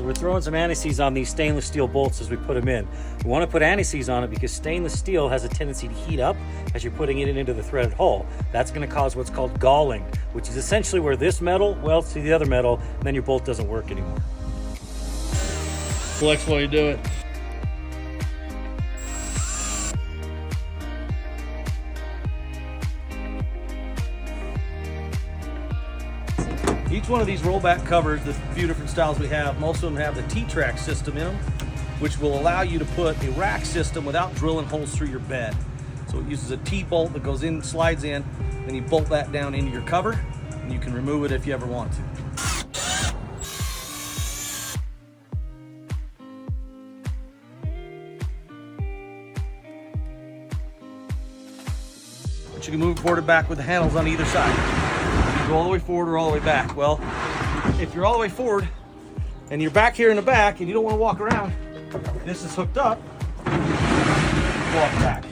So we're throwing some anti-seize on these stainless steel bolts as we put them in. We want to put anti-seize on it because stainless steel has a tendency to heat up as you're putting it into the threaded hull. That's going to cause what's called galling, which is essentially where this metal welds to the other metal, and then your bolt doesn't work anymore. Flex while you do it. Each one of these rollback covers, the few different styles we have, most of them have the T-track system in them, which will allow you to put a rack system without drilling holes through your bed. So it uses a T-bolt that goes in, slides in, and you bolt that down into your cover, and you can remove it if you ever want to. But you can move it forward and back with the handles on either side. Go all the way forward or all the way back. Well, if you're all the way forward and you're back here in the back and you don't want to walk around, this is hooked up, walk back.